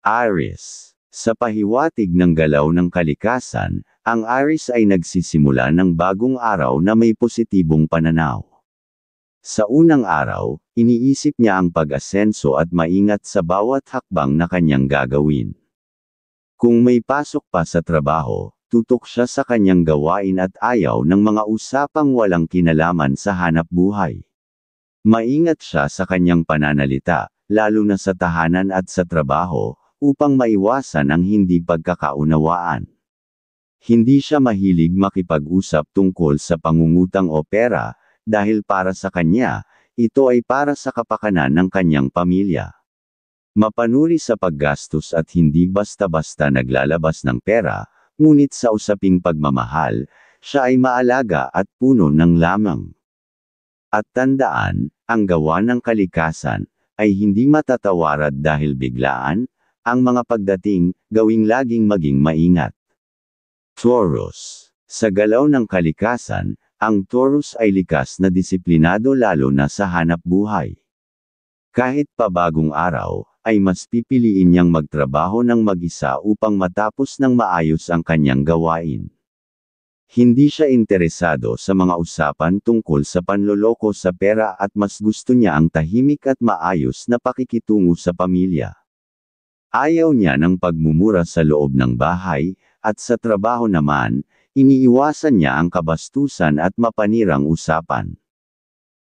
Aries. Sa pahiwatig ng galaw ng kalikasan, ang Aries ay nagsisimula ng bagong araw na may positibong pananaw. Sa unang araw, iniisip niya ang pag-asenso at maingat sa bawat hakbang na kanyang gagawin. Kung may pasok pa sa trabaho, tutok siya sa kanyang gawain at ayaw ng mga usapang walang kinalaman sa hanap buhay. Maingat siya sa kanyang pananalita, lalo na sa tahanan at sa trabaho, upang maiwasan ang hindi pagkakaunawaan. Hindi siya mahilig makipag-usap tungkol sa pangungutang o pera, dahil para sa kanya, ito ay para sa kapakanan ng kanyang pamilya. Mapanuri sa paggastos at hindi basta-basta naglalabas ng pera, ngunit sa usaping pagmamahal, siya ay maalaga at puno ng lamang. At tandaan, ang gawa ng kalikasan ay hindi matatawarad dahil biglaan. Ang mga pagdating, gawing laging maging maingat. Taurus. Sa galaw ng kalikasan, ang Taurus ay likas na disiplinado lalo na sa hanap buhay. Kahit pa bagong araw, ay mas pipiliin niyang magtrabaho ng mag-isa upang matapos ng maayos ang kanyang gawain. Hindi siya interesado sa mga usapan tungkol sa panloloko sa pera at mas gusto niya ang tahimik at maayos na pakikitungo sa pamilya. Ayaw niya ng pagmumura sa loob ng bahay, at sa trabaho naman, iniiwasan niya ang kabastusan at mapanirang usapan.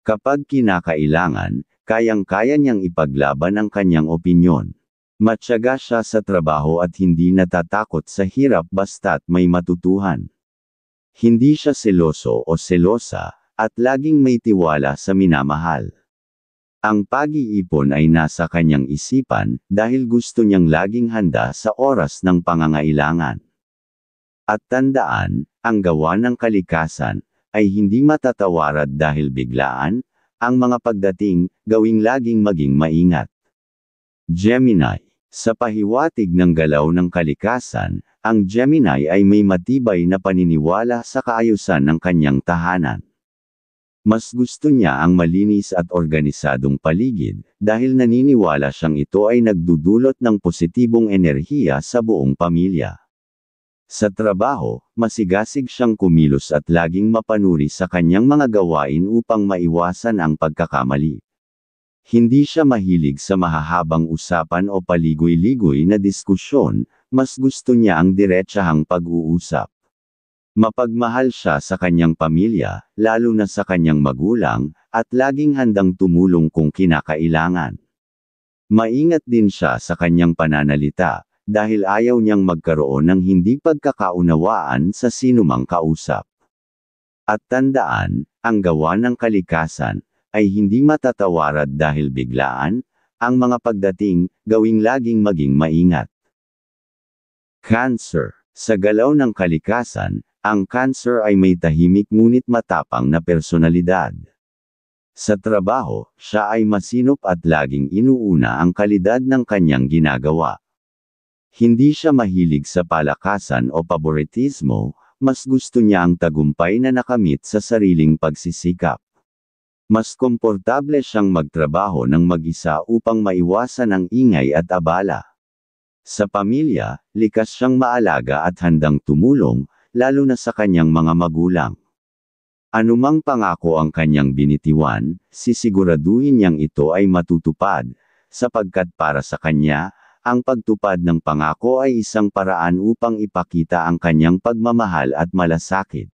Kapag kinakailangan, kayang-kaya niyang ipaglaban ang kanyang opinyon. Matyaga siya sa trabaho at hindi natatakot sa hirap basta't may matutuhan. Hindi siya seloso o selosa, at laging may tiwala sa minamahal. Ang pag-iipon ay nasa kanyang isipan, dahil gusto niyang laging handa sa oras ng pangangailangan. At tandaan, ang gawa ng kalikasan, ay hindi matatawarad dahil biglaan. Ang mga pagdating, gawing laging maging maingat. Gemini. Sa pahiwatig ng galaw ng kalikasan, ang Gemini ay may matibay na paniniwala sa kaayusan ng kanyang tahanan. Mas gusto niya ang malinis at organisadong paligid, dahil naniniwala siyang ito ay nagdudulot ng positibong enerhiya sa buong pamilya. Sa trabaho, masigasig siyang kumilos at laging mapanuri sa kanyang mga gawain upang maiwasan ang pagkakamali. Hindi siya mahilig sa mahahabang usapan o paligoy-ligoy na diskusyon, mas gusto niya ang diretsahang pag-uusap. Mapagmahal siya sa kanyang pamilya, lalo na sa kanyang magulang, at laging handang tumulong kung kinakailangan. Maingat din siya sa kanyang pananalita, dahil ayaw niyang magkaroon ng hindi pagkakaunawaan sa sinumang kausap. At tandaan, ang gawa ng kalikasan, ay hindi matatawarad dahil biglaan. Ang mga pagdating, gawing laging maging maingat. Cancer. Sa galaw ng kalikasan, ang Cancer ay may tahimik ngunit matapang na personalidad. Sa trabaho, siya ay masinop at laging inuuna ang kalidad ng kanyang ginagawa. Hindi siya mahilig sa palakasan o paboritismo, mas gusto niya ang tagumpay na nakamit sa sariling pagsisikap. Mas komportable siyang magtrabaho ng mag-isa upang maiwasan ang ingay at abala. Sa pamilya, likas siyang maalaga at handang tumulong, lalo na sa kanyang mga magulang. Anumang pangako ang kanyang binitiwan, sisiguraduhin niyang ito ay matutupad, sapagkat para sa kanya, ang pagtupad ng pangako ay isang paraan upang ipakita ang kanyang pagmamahal at malasakit.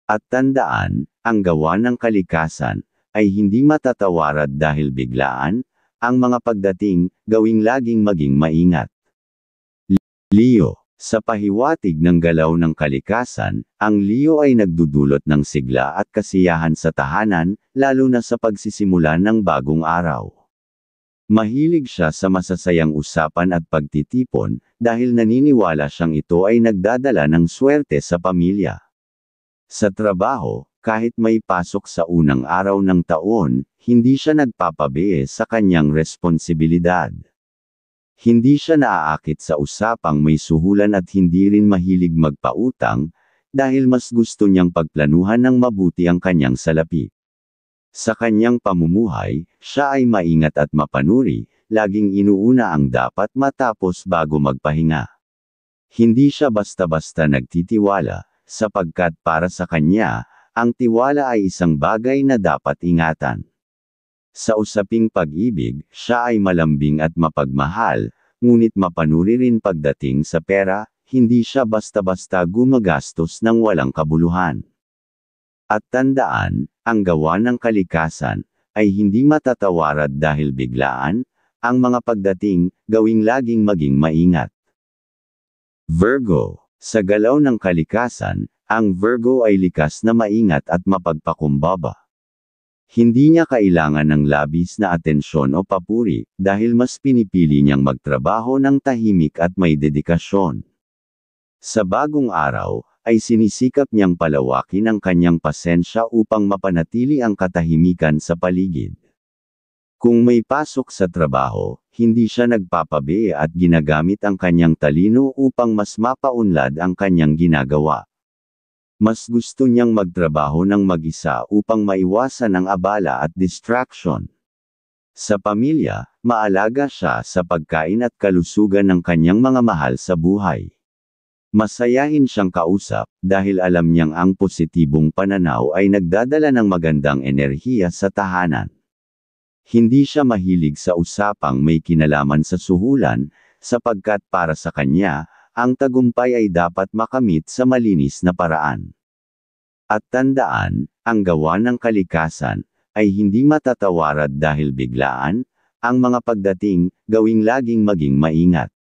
At tandaan, ang gawa ng kalikasan, ay hindi matatawarad dahil biglaan. Ang mga pagdating, gawing laging maging maingat. Leo. Sa pahiwatig ng galaw ng kalikasan, ang Leo ay nagdudulot ng sigla at kasiyahan sa tahanan, lalo na sa pagsisimula ng bagong araw. Mahilig siya sa masasayang usapan at pagtitipon, dahil naniniwala siyang ito ay nagdadala ng swerte sa pamilya. Sa trabaho, kahit may pasok sa unang araw ng taon, hindi siya nagpapabiye sa kanyang responsibilidad. Hindi siya naaakit sa usapang may suhulan at hindi rin mahilig magpautang, dahil mas gusto niyang pagplanuhan ng mabuti ang kanyang salapi. Sa kanyang pamumuhay, siya ay maingat at mapanuri, laging inuuna ang dapat matapos bago magpahinga. Hindi siya basta-basta nagtitiwala, sapagkat para sa kanya, ang tiwala ay isang bagay na dapat ingatan. Sa usaping pag-ibig, siya ay malambing at mapagmahal, ngunit mapanuri rin pagdating sa pera, hindi siya basta-basta gumagastos ng walang kabuluhan. At tandaan, ang gawa ng kalikasan, ay hindi matatawarad dahil biglaan, ang mga pagdating, gawing laging maging maingat. Virgo. Sa galaw ng kalikasan, ang Virgo ay likas na maingat at mapagpakumbaba. Hindi niya kailangan ng labis na atensyon o papuri, dahil mas pinipili niyang magtrabaho ng tahimik at may dedikasyon. Sa bagong araw, ay sinisikap niyang palawakin ang kanyang pasensya upang mapanatili ang katahimikan sa paligid. Kung may pasok sa trabaho, hindi siya nagpapabe at ginagamit ang kanyang talino upang mas mapaunlad ang kanyang ginagawa. Mas gusto niyang magtrabaho ng mag-isa upang maiwasan ang abala at distraction. Sa pamilya, maalaga siya sa pagkain at kalusugan ng kanyang mga mahal sa buhay. Masayahin siyang kausap, dahil alam niyang ang positibong pananaw ay nagdadala ng magandang enerhiya sa tahanan. Hindi siya mahilig sa usapang may kinalaman sa suhulan, sapagkat para sa kanya, ang tagumpay ay dapat makamit sa malinis na paraan. At tandaan, ang gawa ng kalikasan, ay hindi matatawarad dahil biglaan, ang mga pagdating, gawing laging maging maingat.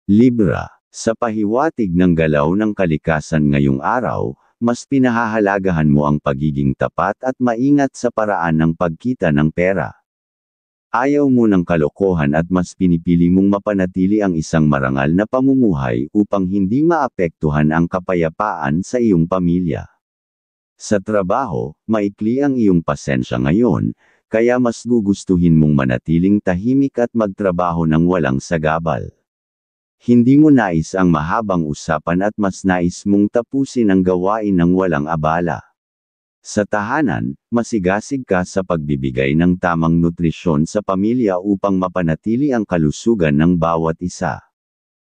Libra. Sa pahiwatig ng galaw ng kalikasan ngayong araw, mas pinahahalagahan mo ang pagiging tapat at maingat sa paraan ng pagkita ng pera. Ayaw mo ng kalokohan at mas pinipili mong mapanatili ang isang marangal na pamumuhay upang hindi maapektuhan ang kapayapaan sa iyong pamilya. Sa trabaho, maikli ang iyong pasensya ngayon, kaya mas gugustuhin mong manatiling tahimik at magtrabaho ng walang sagabal. Hindi mo nais ang mahabang usapan at mas nais mong tapusin ang gawain ng walang abala. Sa tahanan, masigasig ka sa pagbibigay ng tamang nutrisyon sa pamilya upang mapanatili ang kalusugan ng bawat isa.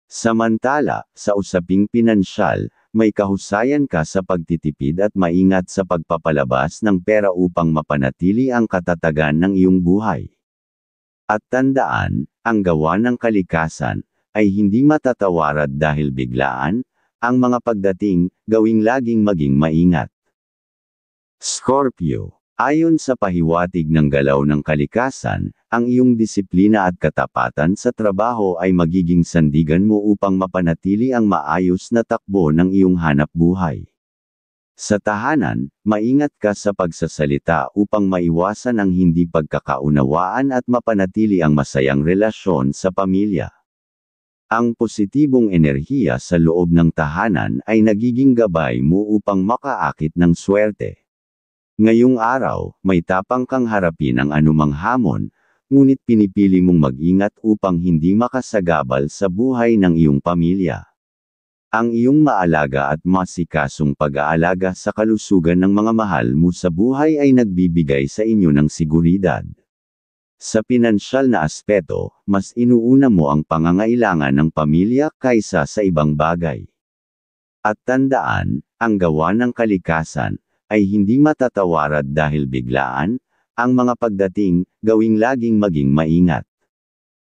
Samantala, sa usaping pinansyal, may kahusayan ka sa pagtitipid at maingat sa pagpapalabas ng pera upang mapanatili ang katatagan ng iyong buhay. At tandaan, ang gawa ng kalikasan, ay hindi matatawarad dahil biglaan, ang mga pagdating, gawing laging maging maingat. Scorpio. Ayon sa pahiwatig ng galaw ng kalikasan, ang iyong disiplina at katapatan sa trabaho ay magiging sandigan mo upang mapanatili ang maayos na takbo ng iyong hanap buhay. Sa tahanan, maingat ka sa pagsasalita upang maiwasan ang hindi pagkakaunawaan at mapanatili ang masayang relasyon sa pamilya. Ang positibong enerhiya sa loob ng tahanan ay nagiging gabay mo upang makaakit ng swerte. Ngayong araw, may tapang kang harapin ang anumang hamon, ngunit pinipili mong mag-ingat upang hindi makasagabal sa buhay ng iyong pamilya. Ang iyong maalaga at masikasong pag-aalaga sa kalusugan ng mga mahal mo sa buhay ay nagbibigay sa inyo ng seguridad. Sa pinansyal na aspeto, mas inuuna mo ang pangangailangan ng pamilya kaysa sa ibang bagay. At tandaan, ang gawa ng kalikasan, ay hindi matatawarad dahil biglaan, ang mga pagdating, gawing laging maging maingat.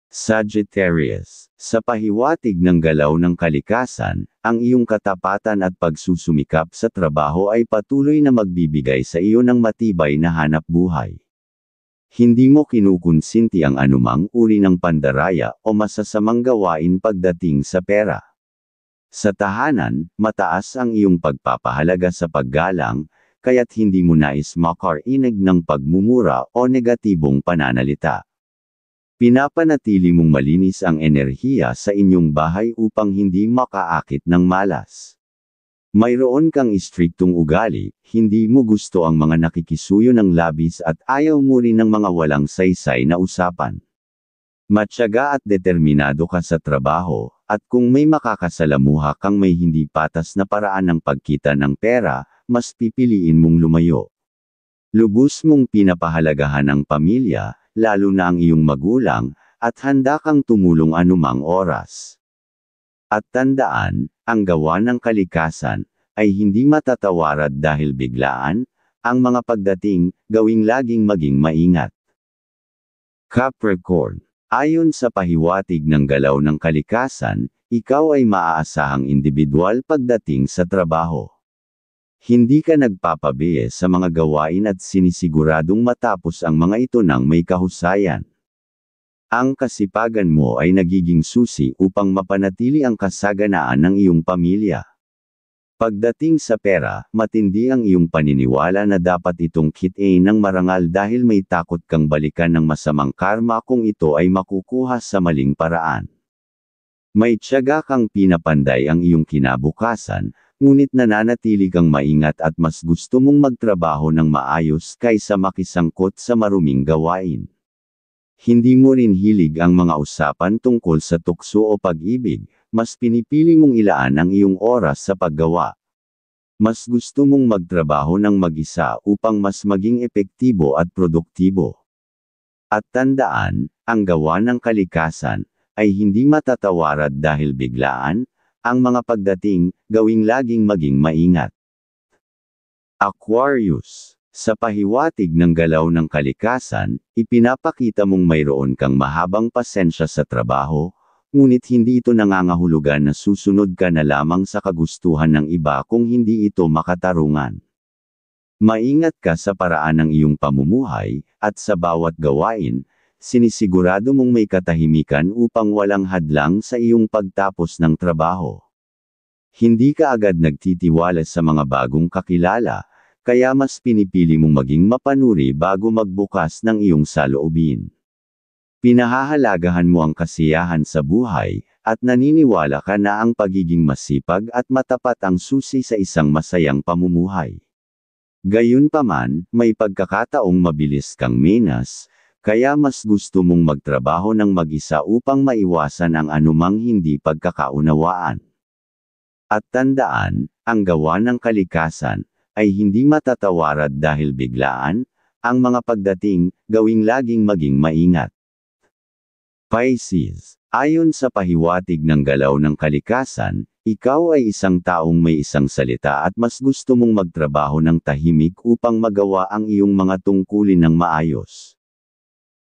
Sagittarius. Sa pahiwatig ng galaw ng kalikasan, ang iyong katapatan at pagsusumikap sa trabaho ay patuloy na magbibigay sa iyo ng matibay na hanap buhay. Hindi mo kinukonsinti ang anumang uri ng pandaraya o masasamang gawain pagdating sa pera. Sa tahanan, mataas ang iyong pagpapahalaga sa paggalang, kaya't hindi mo nais makarinig ng pagmumura o negatibong pananalita. Pinapanatili mong malinis ang enerhiya sa inyong bahay upang hindi makaakit ng malas. Mayroon kang istriktong ugali, hindi mo gusto ang mga nakikisuyo ng labis at ayaw mo rin ng mga walang saysay na usapan. Matyaga at determinado ka sa trabaho, at kung may makakasalamuha kang may hindi patas na paraan ng pagkita ng pera, mas pipiliin mong lumayo. Lubos mong pinapahalagahan ang pamilya, lalo na ang iyong magulang, at handa kang tumulong anumang oras. At tandaan, ang gawa ng kalikasan ay hindi matatawarad dahil biglaan. Ang mga pagdating, gawing laging maging maingat. Capricorn. Ayon sa pahiwatig ng galaw ng kalikasan, ikaw ay maaasahang individual pagdating sa trabaho. Hindi ka nagpapabiye sa mga gawain at sinisiguradong matapos ang mga ito ng may kahusayan. Ang kasipagan mo ay nagiging susi upang mapanatili ang kasaganaan ng iyong pamilya. Pagdating sa pera, matindi ang iyong paniniwala na dapat itong kitain ng marangal dahil may takot kang balikan ng masamang karma kung ito ay makukuha sa maling paraan. May tiyaga kang pinapanday ang iyong kinabukasan, ngunit nananatili kang maingat at mas gusto mong magtrabaho ng maayos kaysa makisangkot sa maruming gawain. Hindi mo rin hilig ang mga usapan tungkol sa tukso o pag-ibig, mas pinipili mong ilaan ang iyong oras sa paggawa. Mas gusto mong magtrabaho ng mag-isa upang mas maging epektibo at produktibo. At tandaan, ang gawa ng kalikasan ay hindi matatawarad dahil biglaan. Ang mga pagdating, gawing laging maging maingat. Aquarius. Sa pahiwatig ng galaw ng kalikasan, ipinapakita mong mayroon kang mahabang pasensya sa trabaho, ngunit hindi ito nangangahulugan na susunod ka na lamang sa kagustuhan ng iba kung hindi ito makatarungan. Maingat ka sa paraan ng iyong pamumuhay, at sa bawat gawain, sinisigurado mong may katahimikan upang walang hadlang sa iyong pagtapos ng trabaho. Hindi ka agad nagtitiwala sa mga bagong kakilala, kaya mas pinipili mong maging mapanuri bago magbukas ng iyong saloobin. Pinahahalagahan mo ang kasiyahan sa buhay, at naniniwala ka na ang pagiging masipag at matapat ang susi sa isang masayang pamumuhay. Gayunpaman, may pagkakataong mabilis kang menas, kaya mas gusto mong magtrabaho ng mag-isa upang maiwasan ang anumang hindi pagkakaunawaan. At tandaan, ang gawa ng kalikasan ay hindi matatawarad dahil biglaan. Ang mga pagdating, gawing laging maging maingat. Pisces. Ayon sa pahiwatig ng galaw ng kalikasan, ikaw ay isang taong may isang salita at mas gusto mong magtrabaho ng tahimik upang magawa ang iyong mga tungkulin ng maayos.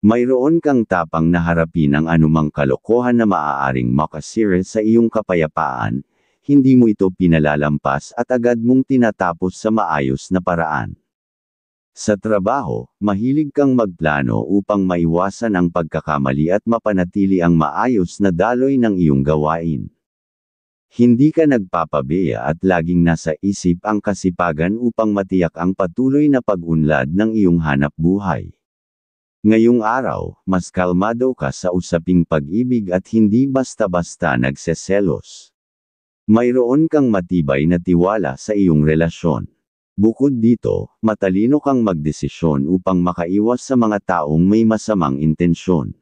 Mayroon kang tapang na harapin ang anumang kalokohan na maaaring makasira sa iyong kapayapaan. Hindi mo ito pinalalampas at agad mong tinatapos sa maayos na paraan. Sa trabaho, mahilig kang magplano upang maiwasan ang pagkakamali at mapanatili ang maayos na daloy ng iyong gawain. Hindi ka nagpapabeya at laging nasa isip ang kasipagan upang matiyak ang patuloy na pag-unlad ng iyong hanap buhay. Ngayong araw, mas kalmado ka sa usaping pag-ibig at hindi basta-basta nagseselos. Mayroon kang matibay na tiwala sa iyong relasyon. Bukod dito, matalino kang magdesisyon upang makaiwas sa mga taong may masamang intensyon.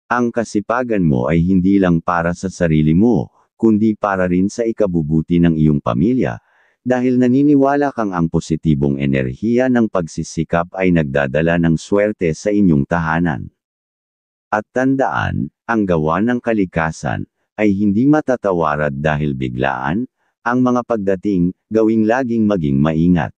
Ang kasipagan mo ay hindi lang para sa sarili mo, kundi para rin sa ikabubuti ng iyong pamilya, dahil naniniwala kang ang positibong enerhiya ng pagsisikap ay nagdadala ng swerte sa inyong tahanan. At tandaan, ang gawa ng kalikasan ay hindi matatawarad dahil biglaan. Ang mga pagdating, gawing laging maging maingat.